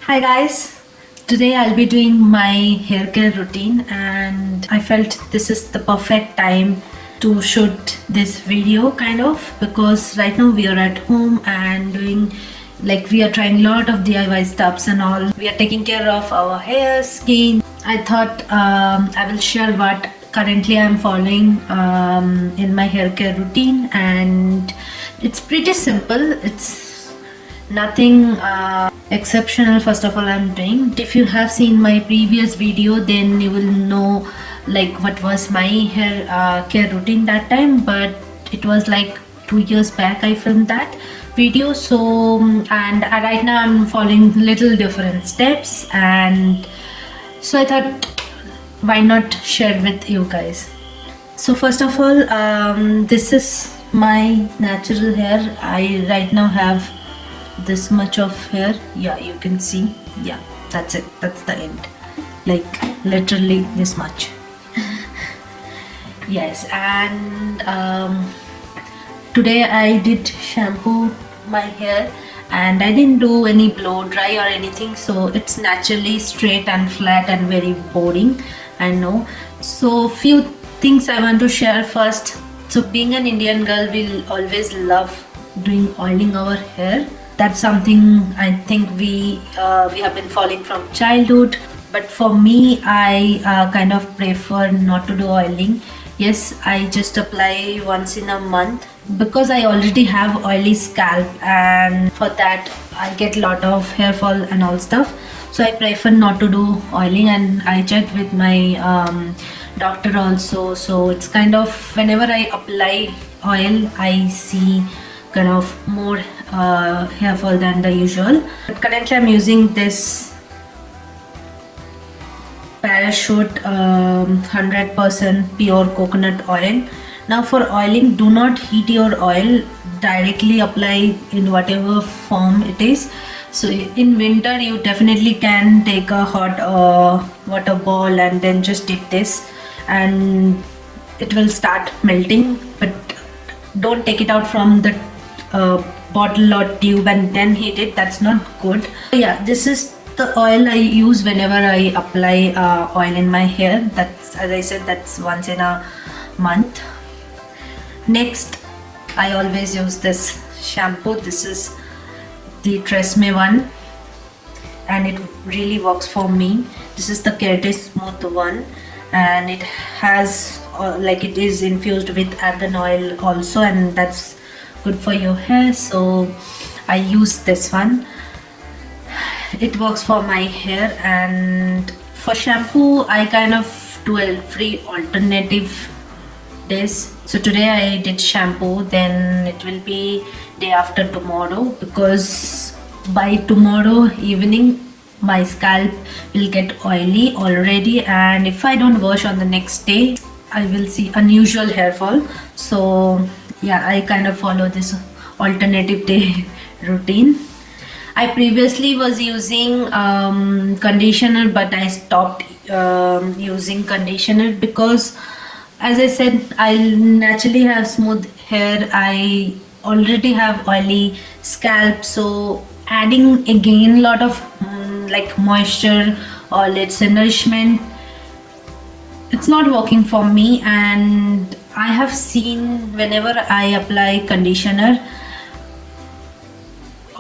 Hi guys, today I'll be doing my hair care routine and I felt this is the perfect time to shoot this video kind of because right now we are at home and doing we are trying a lot of DIY stuffs and all. We are taking care of our hair, skin. I thought I will share what currently I'm following in my hair care routine, and it's pretty simple. It's nothing exceptional. First of all, I'm doing, if you have seen my previous video, then you will know what was my hair care routine that time, but it was like 2 years back I filmed that video. So and right now I'm following little different steps, and so I thought why not share with you guys. So first of all, this is my natural hair. I right now have this much of hair. Yeah, you can see. Yeah, that's it. That's the end. Like literally this much. Yes, and today I did shampoo my hair and I didn't do any blow dry or anything, so it's naturally straight and flat and very boring, I know. So few things I want to share first. So being an Indian girl, we'll always love doing oiling our hair. That's something I think we have been following from childhood, but for me I kind of prefer not to do oiling. Yes, I just apply once in a month because I already have oily scalp, and for that I get a lot of hair fall and all stuff. So I prefer not to do oiling, and I checked with my doctor also. So it's kind of whenever I apply oil, I see kind of more hair fall than the usual. But currently I'm using this Parachute 100% pure coconut oil. Now for oiling, do not heat your oil, directly apply in whatever form it is. So in winter you definitely can take a hot water ball and then just dip this and it will start melting, but don't take it out from the bottle or tube and then heat it. That's not good. So yeah, this is the oil I use whenever I apply oil in my hair. That's, as I said, that's once in a month. Next, I always use this shampoo. This is the Tresemme one and it really works for me. This is the Keratin Smooth one, and it has it is infused with argan oil also, and that's good for your hair. So I use this one. It works for my hair. And for shampoo I kind of do a free alternative days. So today I did shampoo, then it will be day after tomorrow, because by tomorrow evening my scalp will get oily already, and if I don't wash on the next day I will see unusual hair fall. So yeah, I kind of follow this alternative day routine. I previously was using conditioner, but I stopped using conditioner because, as I said, I naturally have smooth hair. I already have oily scalp, so adding again a lot of moisture or let's say nourishment, it's not working for me. And I have seen whenever I apply conditioner,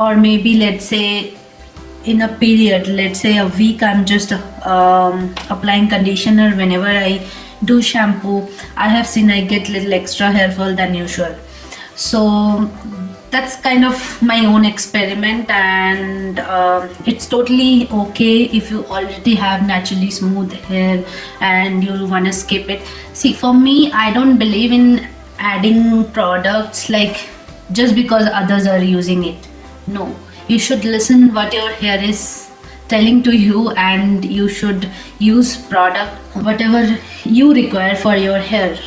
or maybe let's say in a period, let's say a week, I'm just applying conditioner. Whenever I do shampoo, I have seen I get little extra hair fall than usual. So that's kind of my own experiment, and it's totally okay if you already have naturally smooth hair and you want to skip it. See, for me, I don't believe in adding products just because others are using it. No, you should listen what your hair is telling to you, and you should use product whatever you require for your hair.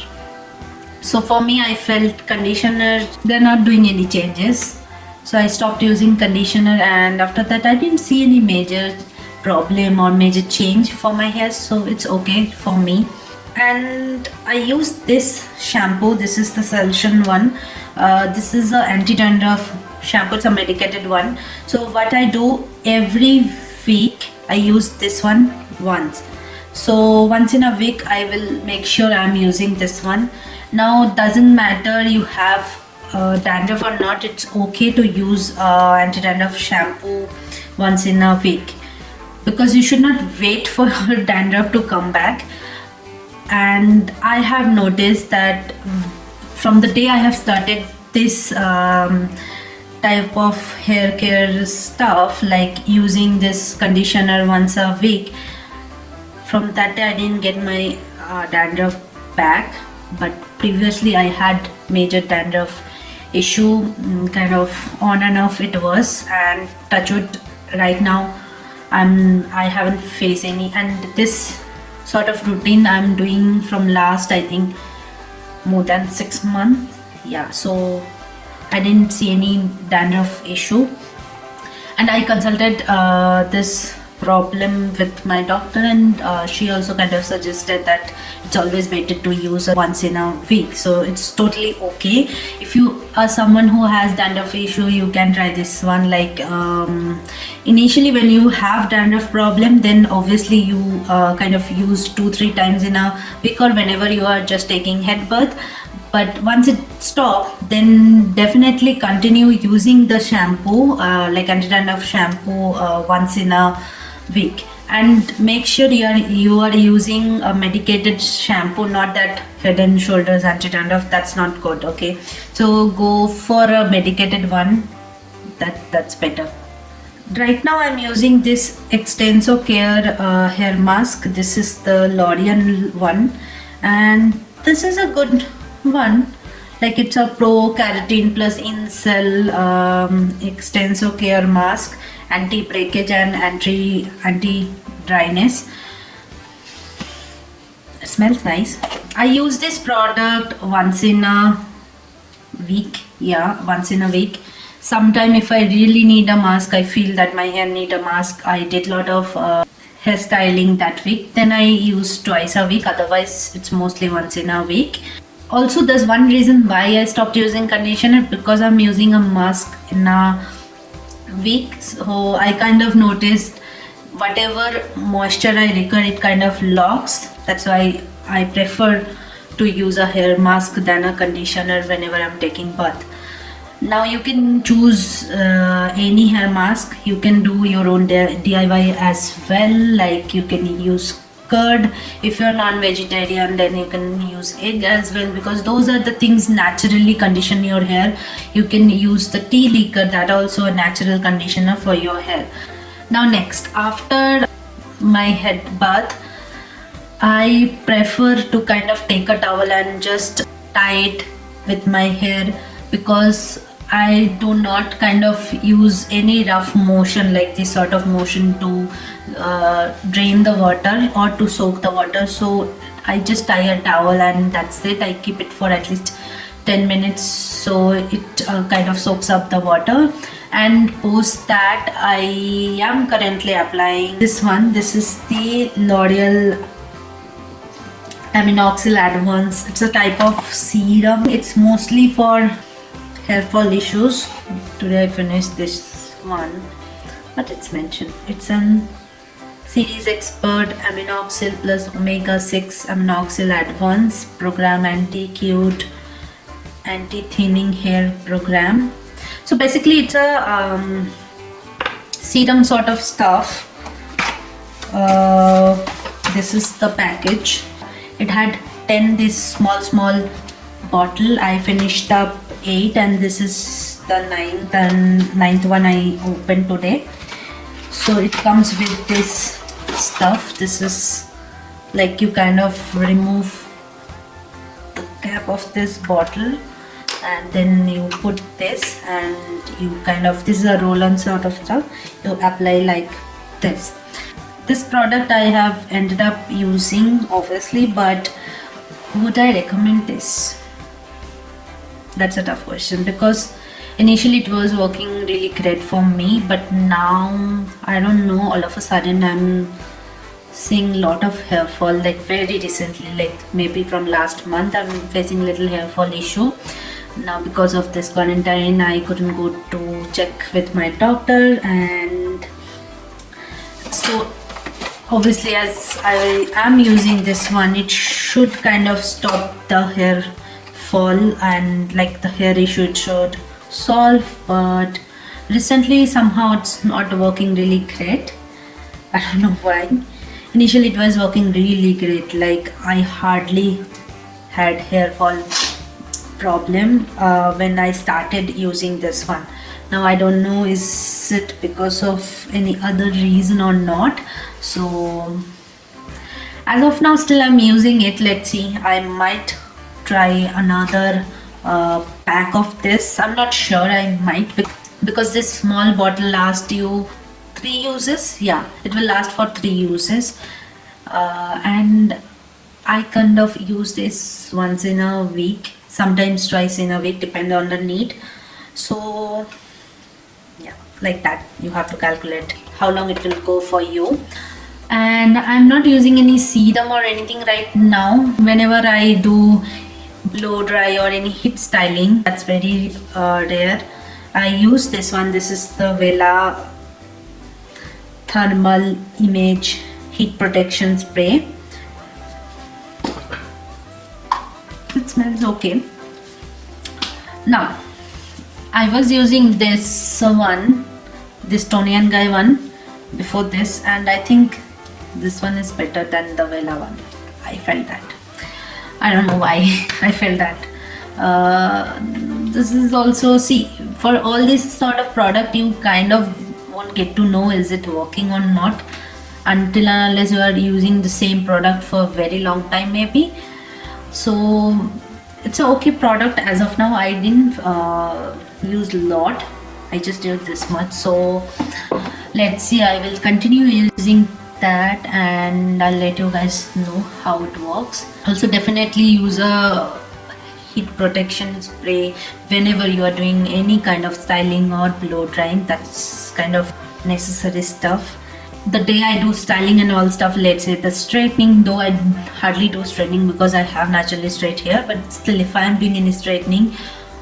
So for me, I felt conditioner, they're not doing any changes, so I stopped using conditioner, and after that I didn't see any major problem or major change for my hair, so it's okay for me. And I use this shampoo. This is the Solution one. This is a anti-dandruff shampoo. It's a medicated one. So what I do every week I use this one once. So once in a week I will make sure I'm using this one. Now doesn't matter you have dandruff or not, it's okay to use anti-dandruff shampoo once in a week, because you should not wait for your dandruff to come back. And I have noticed that from the day I have started this type of hair care stuff, like using this conditioner once a week, from that day I didn't get my dandruff back. But previously I had major dandruff issue, kind of on and off it was, and touch wood, right now I haven't faced any. And this sort of routine I'm doing from last, I think, more than 6 months. Yeah, so I didn't see any dandruff issue. And I consulted this problem with my doctor, and she also kind of suggested that it's always better to use once in a week. So it's totally okay. If you are someone who has dandruff issue, you can try this one. Like initially when you have dandruff problem, then obviously you kind of use 2-3 times in a week, or whenever you are just taking head bath. But once it stops, then definitely continue using the shampoo, like anti-dandruff shampoo, once in a week. And make sure you are using a medicated shampoo, not that Head and Shoulders anti-dandruff. That's not good. Okay, so go for a medicated one. That's better. Right now I'm using this Extenso Care hair mask. This is the L'Oreal one, and this is a good one. Like, it's a pro keratin plus in-cell Extenso Care mask, anti breakage and anti dryness. It smells nice. I use this product once in a week. Yeah, once in a week. Sometime if I really need a mask, I feel that my hair need a mask, I did lot of hairstyling that week, then I use twice a week. Otherwise it's mostly once in a week. Also, there's one reason why I stopped using conditioner, because I'm using a mask in a week. So I kind of noticed whatever moisture I record, it kind of locks. That's why I prefer to use a hair mask than a conditioner whenever I'm taking bath. Now you can choose any hair mask. You can do your own DIY as well. Like, you can use curd. If you're non-vegetarian, then you can use egg as well, because those are the things naturally condition your hair. You can use the tea liquor, that also a natural conditioner for your hair. Now next, after my head bath, I prefer to kind of take a towel and just tie it with my hair, because I do not kind of use any rough motion, like this sort of motion, to drain the water or to soak the water. So I just tie a towel and that's it. I keep it for at least 10 minutes so it kind of soaks up the water. And post that, I am currently applying this one. This is the L'Oreal Aminoxyl Advance. It's a type of serum. It's mostly for hair fall issues. Today I finished this one, but it's mentioned. It's an Series Expert Aminoxyl plus Omega 6 Aminoxyl Advance Program Anti-Cute Anti-Thinning Hair Program. So basically it's a serum sort of stuff. This is the package. It had 10 this small bottle. I finished up 8, and this is the ninth one I opened today. So it comes with this stuff. This is like, you kind of remove the cap of this bottle and then you put this, and you kind of, this is a roll-on sort of stuff, you apply like this. This product I have ended up using, obviously, but would I recommend this? That's a tough question, because initially it was working really great for me, but now I don't know, all of a sudden I'm seeing a lot of hair fall, like very recently, like maybe from last month I'm facing little hair fall issue. Now because of this quarantine, I couldn't go to check with my doctor, and So obviously, as I am using this one, it should kind of stop the hair fall, and like the hair issue it should solve. But recently somehow it's not working really great. I don't know why. Initially it was working really great, like I hardly had hair fall problem when I started using this one. Now I don't know, is it because of any other reason or not. So as of now still I'm using it. Let's see, I might try another pack of this. I'm not sure, I might, because this small bottle lasts you 3 uses. Yeah, it will last for 3 uses, and I kind of use this once in a week, sometimes twice in a week, depending on the need. So yeah, like that you have to calculate how long it will go for you. And I'm not using any serum or anything right now. Whenever I do blow dry or any heat styling, that's very rare, I use this one. This is the Wella Thermal Image Heat Protection Spray. It smells okay. Now I was using this one, this Toni & Guy one before this, and I think this one is better than the Wella one. I felt that. I don't know why I felt that. This is also, see, for all this sort of product you kind of won't get to know is it working or not until and unless you are using the same product for a very long time maybe. So it's an okay product as of now. I didn't use a lot, I just used this much. So let's see, I will continue using that and I'll let you guys know how it works. Also definitely use a heat protection spray whenever you are doing any kind of styling or blow drying. That's kind of necessary stuff. The day I do styling and all stuff, let's say the straightening, though I hardly do straightening because I have naturally straight hair, but still if I am doing any straightening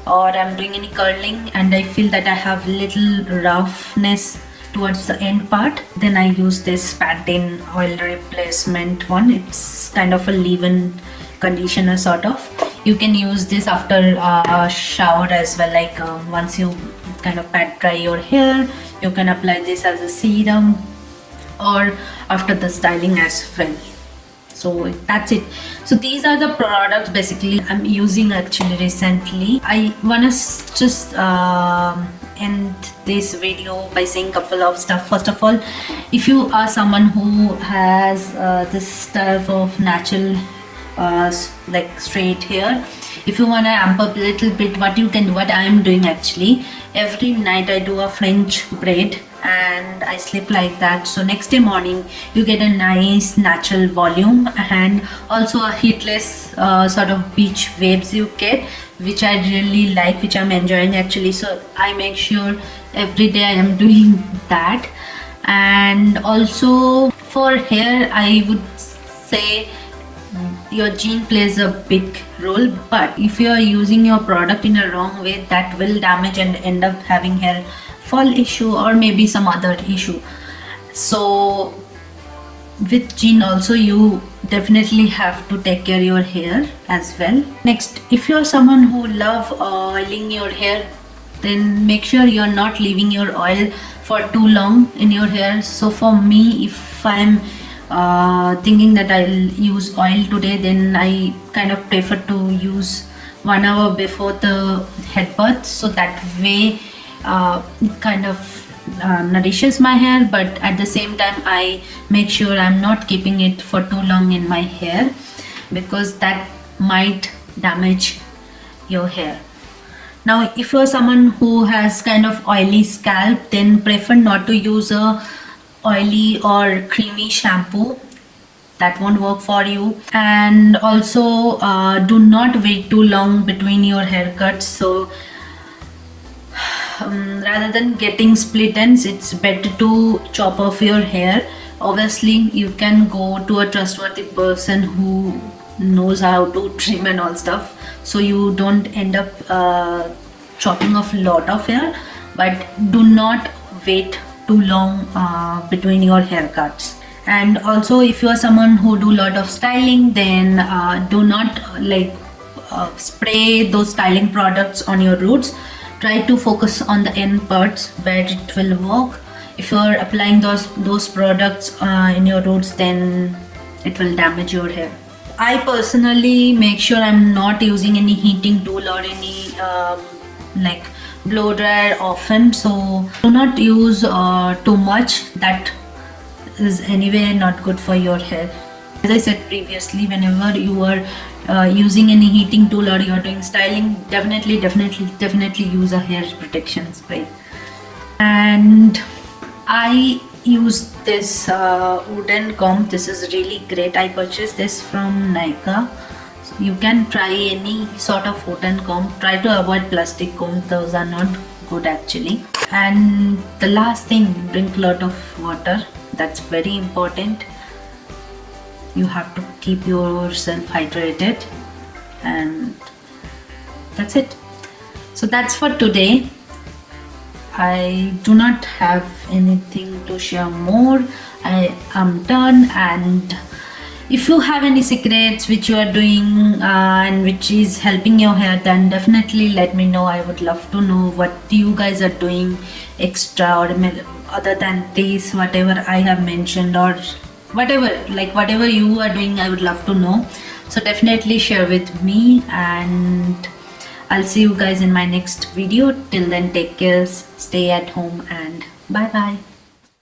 or I'm doing any curling and I feel that I have little roughness towards the end part, then I use this Pantene oil replacement one. It's kind of a leave-in conditioner sort of. You can use this after a shower as well, like once you kind of pat dry your hair, you can apply this as a serum, or after the styling as well. So that's it. So these are the products basically I'm using actually recently. I wanna just end this video by saying a couple of stuff. First of all, if you are someone who has this type of natural like straight hair, if you want to amp up a little bit, what you can do, what I am doing actually, every night I do a French braid and I sleep like that. So next day morning you get a nice natural volume and also a heatless sort of beach waves you get, which I really like, which I'm enjoying actually. So I make sure every day I am doing that. And also for hair, I would say your gene plays a big role, but if you are using your product in a wrong way, that will damage and end up having hair fall issue or maybe some other issue. So with gene also you definitely have to take care of your hair as well. Next, if you're someone who love oiling your hair, then make sure you're not leaving your oil for too long in your hair. So for me, if I'm thinking that I'll use oil today, then I kind of prefer to use 1 hour before the head bath, so that way it kind of nourishes my hair, but at the same time I make sure I'm not keeping it for too long in my hair, because that might damage your hair. Now if you're someone who has kind of oily scalp, then prefer not to use a oily or creamy shampoo. That won't work for you. And also do not wait too long between your haircuts. So rather than getting split ends, it's better to chop off your hair. Obviously you can go to a trustworthy person who knows how to trim and all stuff, so you don't end up chopping off a lot of hair, but do not wait too long between your haircuts. And also, if you are someone who do lot of styling, then do not spray those styling products on your roots. Try to focus on the end parts where it will work. If you are applying those products in your roots, then it will damage your hair. I personally make sure I'm not using any heating tool or any blow dryer often, so do not use too much. That is anyway not good for your hair. As I said previously, whenever you are using any heating tool or you are doing styling, definitely use a hair protection spray. And I use this wooden comb. This is really great. I purchased this from Nykaa. So you can try any sort of wooden comb. Try to avoid plastic combs, those are not good actually. And the last thing, drink a lot of water. That's very important. You have to keep yourself hydrated, and that's it. So that's for today. I do not have anything to share more. I am done. And if you have any secrets which you are doing and which is helping your hair, then definitely let me know. I would love to know what you guys are doing extra or other than this, whatever I have mentioned, or whatever you are doing, I would love to know. So definitely share with me, and I'll see you guys in my next video. Till then, take care, stay at home, and bye bye.